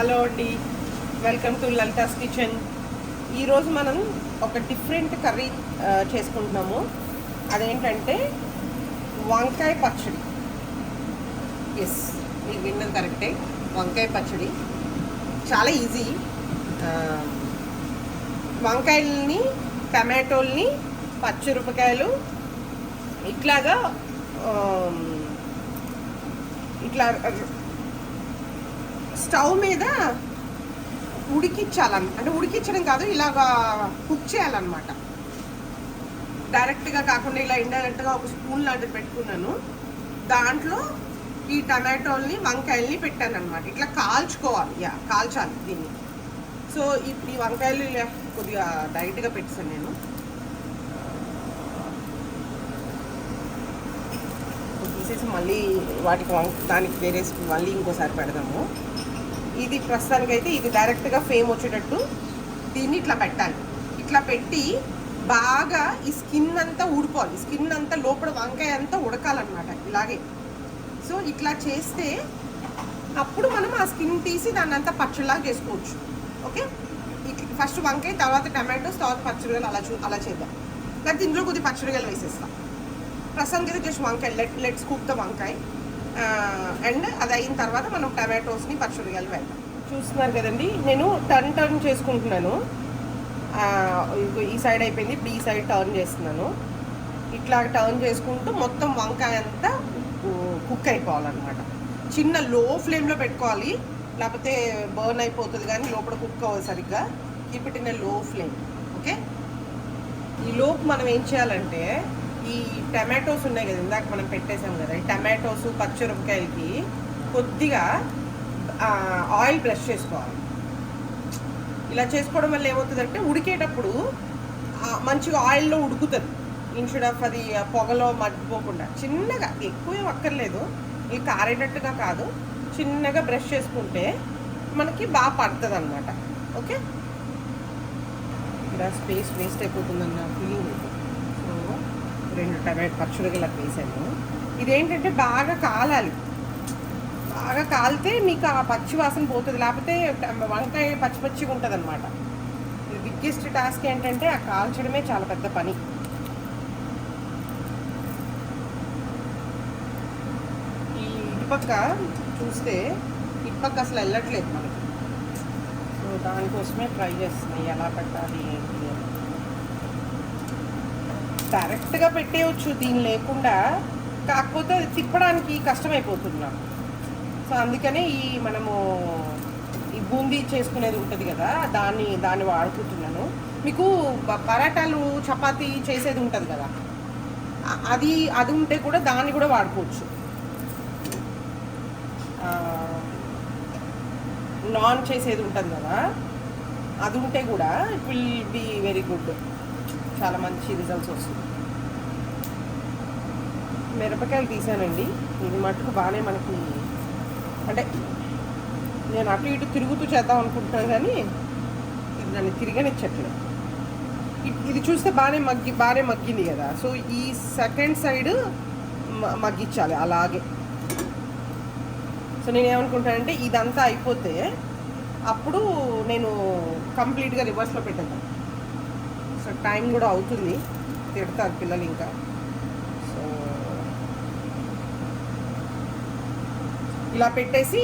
Hello అండి, welcome to Lalitha's kitchen. ఈరోజు మనం ఒక డిఫరెంట్ కర్రీ చేసుకుంటున్నాము. అదేంటంటే వంకాయ పచ్చడి. ఎస్, మీరు విన్నది కరెక్టే, వంకాయ పచ్చడి. చాలా ఈజీ. వంకాయలని, టమాటోల్ని, పచ్చిమిరపకాయలు ఇట్లాగా ఇట్లా స్టవ్ మీద అంటే ఉడికించడం కాదు, ఇలాగా కుక్ చేయాలన్నమాట. డైరెక్ట్గా కాకుండా ఇలా ఇండైరెక్ట్గా ఒక స్పూన్ లాంటిది పెట్టుకున్నాను. దాంట్లో ఈ టమాటోల్ని, వంకాయల్ని పెట్టాను అనమాట. ఇట్లా కాల్చాలి దీన్ని. సో ఇప్పుడు ఈ వంకాయలు ఇలా కొద్దిగా డైట్గా పెట్టాను నేను. తీసేసి మళ్ళీ వాటికి దానికి వేరేసి మళ్ళీ ఇంకోసారి పెడదాము. ఇది ప్రస్తుతానికైతే ఇది డైరెక్ట్గా ఫేమ్ వచ్చేటట్టు దీన్ని ఇట్లా పెట్టాలి. ఇట్లా పెట్టి బాగా ఈ స్కిన్ అంతా ఊడిపోవాలి. స్కిన్ అంతా లోపల వంకాయ అంతా ఉడకాలన్నమాట ఇలాగే. సో ఇట్లా చేస్తే అప్పుడు మనం ఆ స్కిన్ తీసి దాన్ని అంతా పచ్చడిలాగా చేసుకోవచ్చు. ఓకే, ఫస్ట్ వంకాయ, తర్వాత టమాటోస్, తర్వాత పచ్చిమిరకాయలు అలా చేద్దాం. లేకపోతే ఇందులో కొద్దిగా పచ్చిమిరకాయలు వేసేస్తాం. ప్రస్తుతానికి అయితే జస్ట్ వంకాయ, లెట్స్ కుక్ ద వంకాయ. అండ్ అది అయిన తర్వాత మనం టమాటోస్ని, పచ్చిమిరకాయలు వేద్దాం. చూస్తున్నారు కదండి, నేను టర్న్ చేసుకుంటున్నాను. ఈ సైడ్ అయిపోయింది, ఇప్పుడు ఈ సైడ్ టర్న్ చేస్తున్నాను. ఇట్లా టర్న్ చేసుకుంటూ మొత్తం వంకాయ అంతా కుక్ అయిపోవాలన్నమాట. చిన్న లో ఫ్లేమ్లో పెట్టుకోవాలి, లేకపోతే బర్న్ అయిపోతుంది. కానీ లోపల కుక్ అవ్వదు సరిగ్గా. కీప్ ఇట్ ఇన్ లో ఫ్లేమ్. ఓకే, ఈ లోపు మనం ఏం చేయాలంటే ఈ టమాటోస్ ఉన్నాయి కదా, ఇందాక మనం పెట్టేసాం కదా, ఈ టమాటోస్, పచ్చిమిరపకాయలకి కొద్దిగా ఆయిల్ బ్రష్ చేసుకోవాలి. ఇలా చేసుకోవడం వల్ల ఏమవుతుందంటే ఉడికేటప్పుడు మంచిగా ఆయిల్లో ఉడుకుతుంది. ఇన్స్టెడ్ ఆఫ్ అది పొగలో మగ్గిపోకుండా చిన్నగా, ఎక్కువ అక్కర్లేదు, ఇది కారేటట్టుగా కాదు, చిన్నగా బ్రష్ చేసుకుంటే మనకి బాగా పడుతుంది అన్నమాట. ఓకే, ఇక్కడ స్పేస్ వేస్ట్ అయిపోతుందన్న ఫీలింగ్. సో 2 టమాటో పచ్చిమిరపకాయలు వేసాను. ఇదేంటంటే బాగా కాలాలి. బాగా కాలితే మీకు ఆ పచ్చి వాసన పోతుంది, లేకపోతే వంకాయ పచ్చిగా ఉంటుంది అనమాట. ఇది బిగ్గెస్ట్ టాస్క్ ఏంటంటే ఆ కాల్చడమే చాలా పెద్ద పని. ఈ ఇటుపక్క చూస్తే ఇటుపక్క అసలు వెళ్ళట్లేదు మనకి. సో దానికోసమే ట్రై చేస్తున్నాయి ఎలా పెట్టాలి ఏంటి అని. డైరెక్ట్గా పెట్టేయచ్చు దీని లేకుండా, కాకపోతే అది తిప్పడానికి కష్టమైపోతున్నాం. సో అందుకనే మనము ఈ బూందీ చేసుకునేది ఉంటుంది కదా, దాన్ని వాడుకుంటున్నాను. మీకు పరాటాలు, చపాతీ చేసేది ఉంటుంది కదా, అది ఉంటే కూడా దాన్ని కూడా వాడుకోవచ్చు. నాన్ చేసేది ఉంటుంది కదా, అది ఉంటే కూడా it will be very good. చాలా మంచి రిజల్ట్స్ వస్తుంది. మిరపకాయలు తీసానండి. ఇది మటుకు బాగానే మనకి, అంటే నేను అటు ఇటు తిరుగుతూ చేద్దాం అనుకుంటున్నాను, కానీ ఇది నన్ను తిరగనిచ్చట్లేదు. ఇది చూస్తే బాగానే మగ్గింది కదా. సో ఈ సెకండ్ సైడ్ మగ్గించాలి అలాగే. సో నేను ఏమనుకుంటానంటే ఇదంతా అయిపోతే అప్పుడు నేను కంప్లీట్గా రివర్స్లో పెట్టేద్దాం. సో టైం కూడా అవుతుంది, తిడతారు పిల్లలు ఇంకా. సో ఇలా పెట్టేసి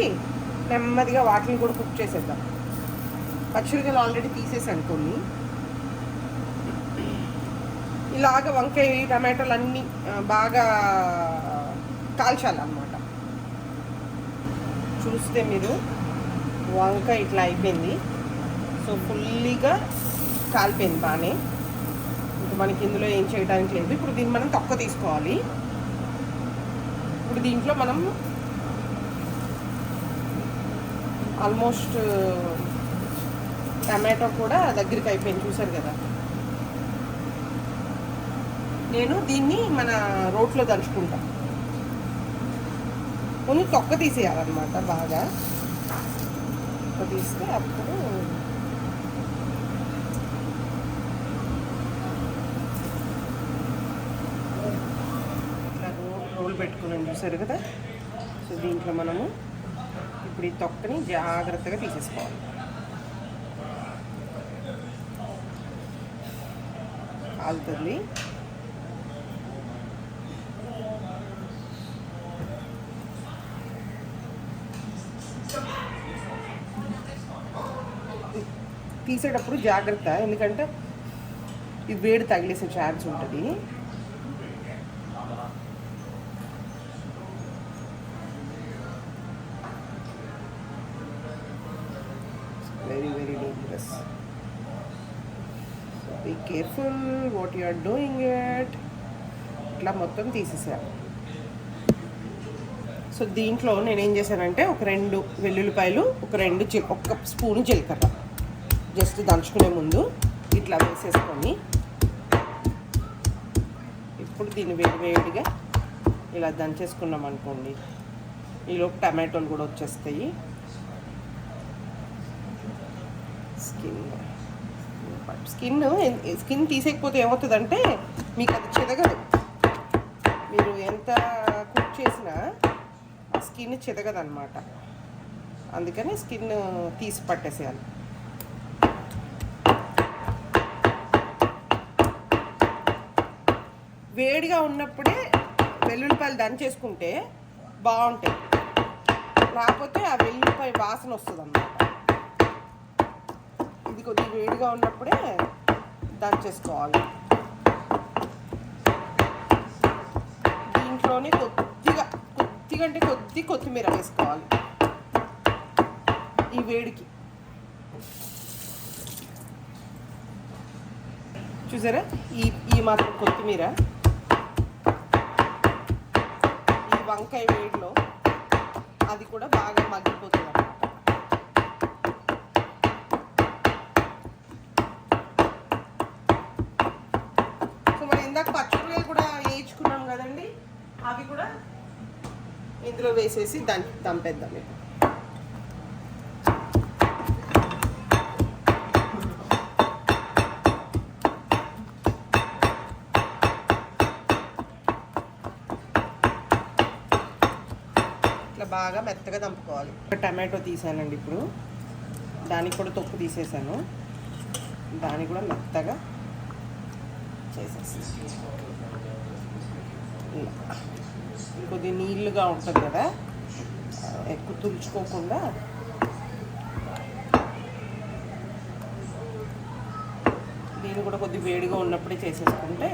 నెమ్మదిగా వాటిని కూడా కుక్ చేసేద్దాం. పచ్చిమిరపకాయలు ఆల్రెడీ తీసేసాను కొన్ని. ఇలాగ వంకాయ, టమాటోలు అన్నీ బాగా కాల్చాలన్నమాట. చూస్తే మీరు వంకాయ ఇట్లా అయిపోయింది. సో ఫుల్లీగా కాలిపోయింది బాగానే. ఇంకా మనకి ఇందులో ఏం చేయడానికి లేదు. ఇప్పుడు దీన్ని మనం తొక్క తీసుకోవాలి. ఇప్పుడు దీంట్లో మనం ఆల్మోస్ట్ టమాటో కూడా దగ్గరికి అయిపోయింది, చూసారు కదా. నేను దీన్ని మన రోట్లో దంచుకుంటా. ముందు తొక్క తీసేయాలన్నమాట. బాగా తొక్క తీస్తే అప్పుడు ఇట్లా రోల్ పెట్టుకున్నాను, చూసారు కదా. సో దీంట్లో మనము ఇప్పుడు ఈ తొక్కని జాగ్రత్తగా తీసేసుకోవాలి. కాలుతుంది. తీసేటప్పుడు జాగ్రత్త, ఎందుకంటే ఈ వేడి తగిలేసే ఛాన్స్ ఉంటుంది. Very very dangerous. Be careful what you are doing it. ఇట్లా మొత్తం తీసేసాను. సో దీంట్లో నేనేం చేశానంటే ఒక 2 వెల్లుల్లిపాయలు, ఒక స్పూను జీలకర్ర జస్ట్ దంచుకునే ముందు ఇట్లా వేసేసుకొని, ఇప్పుడు దీన్ని వేడిగా ఇలా దంచేసుకున్నాం అనుకోండి, ఈలోపు టమాటోలు కూడా వచ్చేస్తాయి. స్కిన్ తీసేయకపోతే ఏమవుతుందంటే మీకు అది చెదగదు. మీరు ఎంత కుక్ చేసినా ఆ స్కిన్ చెదగదు అనమాట. అందుకని స్కిన్ తీసి పట్టేసేయాలి. వేడిగా ఉన్నప్పుడే వెల్లుల్లిపాయలు దంచేసుకుంటే బాగుంటాయి, లేకపోతే ఆ వెల్లుల్లిపాయ వాసన వస్తుంది అన్నమాట. ఇది కొద్దిగా వేడిగా ఉన్నప్పుడే దంచేసుకోవాలి. దీంట్లోనే కొద్దిగా అంటే కొత్తిమీర వేసుకోవాలి ఈ వేడికి. చూసారా, ఈ మాత్రం కొత్తిమీర ఈ వంకాయ వేడిలో అది కూడా బాగా మగ్గిపోతుంది అన్నమాట. సో మనం ఇందాక పచ్చిమిరపకాయలు కూడా వేయించుకున్నాం కదండి, అవి కూడా ఇందులో వేసేసి దంపేద్దాం. ఇట్లా బాగా మెత్తగా దంపుకోవాలి. టమాటో తీసానండి, ఇప్పుడు దానికి కూడా తొక్కు తీసేసాను, దాన్ని కూడా మెత్తగా చేసేసి కొద్దిగా నీళ్ళుగా ఉంటుంది కదా, ఎక్కువ తులుచుకోకుండా దీన్ని కూడా కొద్దిగా వేడిగా ఉన్నప్పుడే చేసేసుకుంటే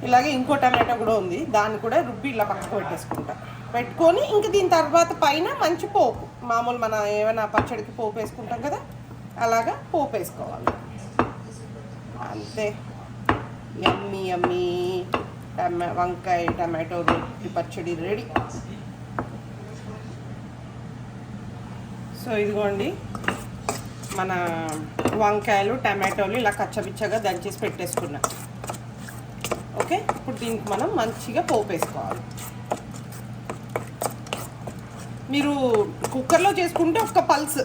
ఇలాగే ఇంకో టమాటో కూడా ఉంది, దాన్ని కూడా రుబ్బి ఇలా పక్కకు పెట్టుకొని ఇంక దీని తర్వాత పైన మంచి పోపు, మామూలు మన ఏమైనా పచ్చడికి పోపు వేసుకుంటాం కదా, అలాగా పోపు వేసుకోవాలి. అంతే, యమ్మీ యమ్మీ వంకాయ టమాటో రొట్టి పచ్చడి రెడీ. సో ఇదిగోండి మన వంకాయలు టమాటోలు ఇలా కచ్చపిచ్చగా దంచేసి పెట్టేసుకున్నాం. ఓకే, ఇప్పుడు దీనికి మనం మంచిగా పోపు వేసుకోవాలి. మీరు కుక్కర్లో చేసుకుంటే ఒక్క పల్స్,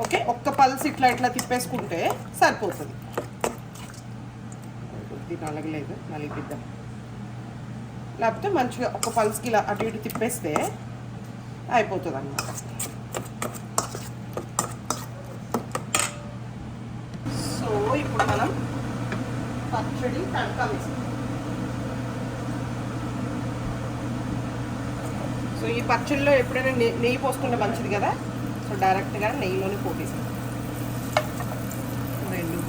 ఓకే, ఒక్క పల్స్ ఇట్లా తిప్పేసుకుంటే సరిపోతుంది. నలగలేదు, నలిగిద్దాం. లేకపోతే మంచిగా ఒక పల్స్కి ఇలా అటు ఇటు తిప్పేస్తే అయిపోతుంది అన్నమాట. సో ఇప్పుడు మనం పచ్చడి తడకా వేస్తాం. సో ఈ పచ్చడిలో ఎప్పుడైనా నెయ్యి పోసుకుంటే మంచిది కదా, సో డైరెక్ట్గా నెయ్యిలోనే పోసేసాం. రెండు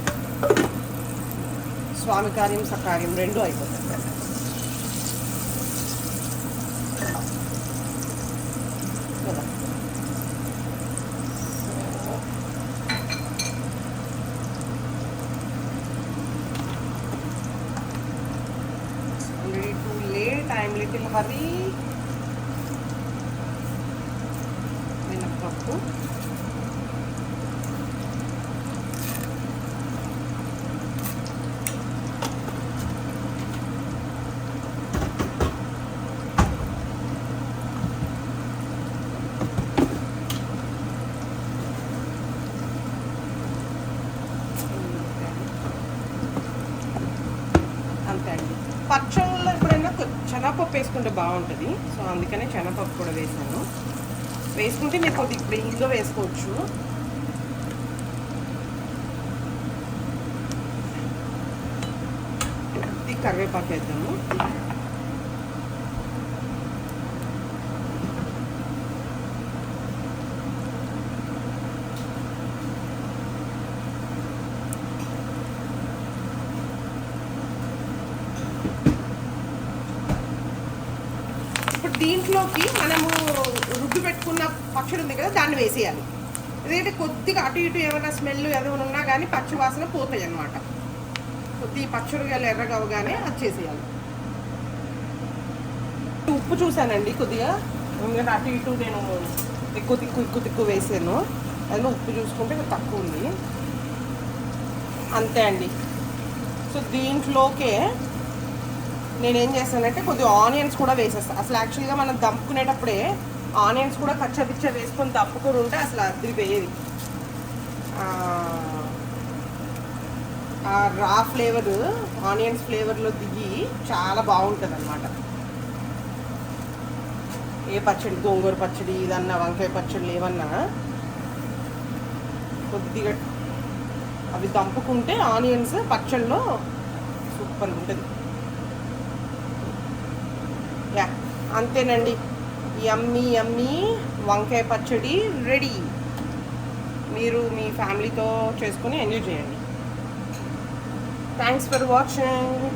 స్వామి కార్యం సకార్యం రెండు అయిపోతుంది. కదా already too late, I am little hurry. మినప్పప్పు, అంతే అండి. పచ్చడి శనగపప్పు వేసుకుంటే బాగుంటుంది. సో అందుకనే శనగపప్పు కూడా వేసాను. వేసుకుంటే మీరు కొద్దిగా ప్లెయిన్గా వేసుకోవచ్చు. ఇది కరివేపాకు వేద్దాము. దీంట్లోకి మనము రుబ్బి పెట్టుకున్న పచ్చడి ఉంది కదా, దాన్ని వేసేయాలి. ఎందుకంటే కొద్దిగా అటు ఇటు ఏమైనా స్మెల్ ఏదైనా ఉన్నా కానీ పచ్చి వాసన పోతాయి అన్నమాట. కొద్దిగా పచ్చడిగా ఎర్రగా అవగానే అది చేసేయాలి. ఉప్పు చూసానండి కొద్దిగా, ఎందుకంటే అటు ఇటు నేను ఎక్కువ తిక్కు వేసాను. అందులో ఉప్పు చూసుకుంటే తక్కువ ఉంది, అంతే అండి. సో దీంట్లోకే నేనేం చేస్తానంటే కొద్దిగా ఆనియన్స్ కూడా వేసేస్తాను. అసలు యాక్చువల్గా మనం దంపుకునేటప్పుడే ఆనియన్స్ కూడా కచ్చపిచ్చ వేసుకొని దంపుకొని ఉంటే అసలు అదిరిపోయేది. ఆ రా ఫ్లేవర్ ఆనియన్స్ ఫ్లేవర్లో దిగి చాలా బాగుంటుంది అన్నమాట. ఏ పచ్చడి, గోంగూర పచ్చడి ఇదన్నా, వంకాయ పచ్చడి ఏమన్నా కొద్దిగా అవి దంపుకుంటే ఆనియన్స్ పచ్చడిలో సూపర్గా ఉంటుంది. యా, అంతేనండి. యమ్మీ వంకాయ పచ్చడి రెడీ. మీరు మీ ఫ్యామిలీతో చేసుకొని ఎంజాయ్ చేయండి. Thanks for watching.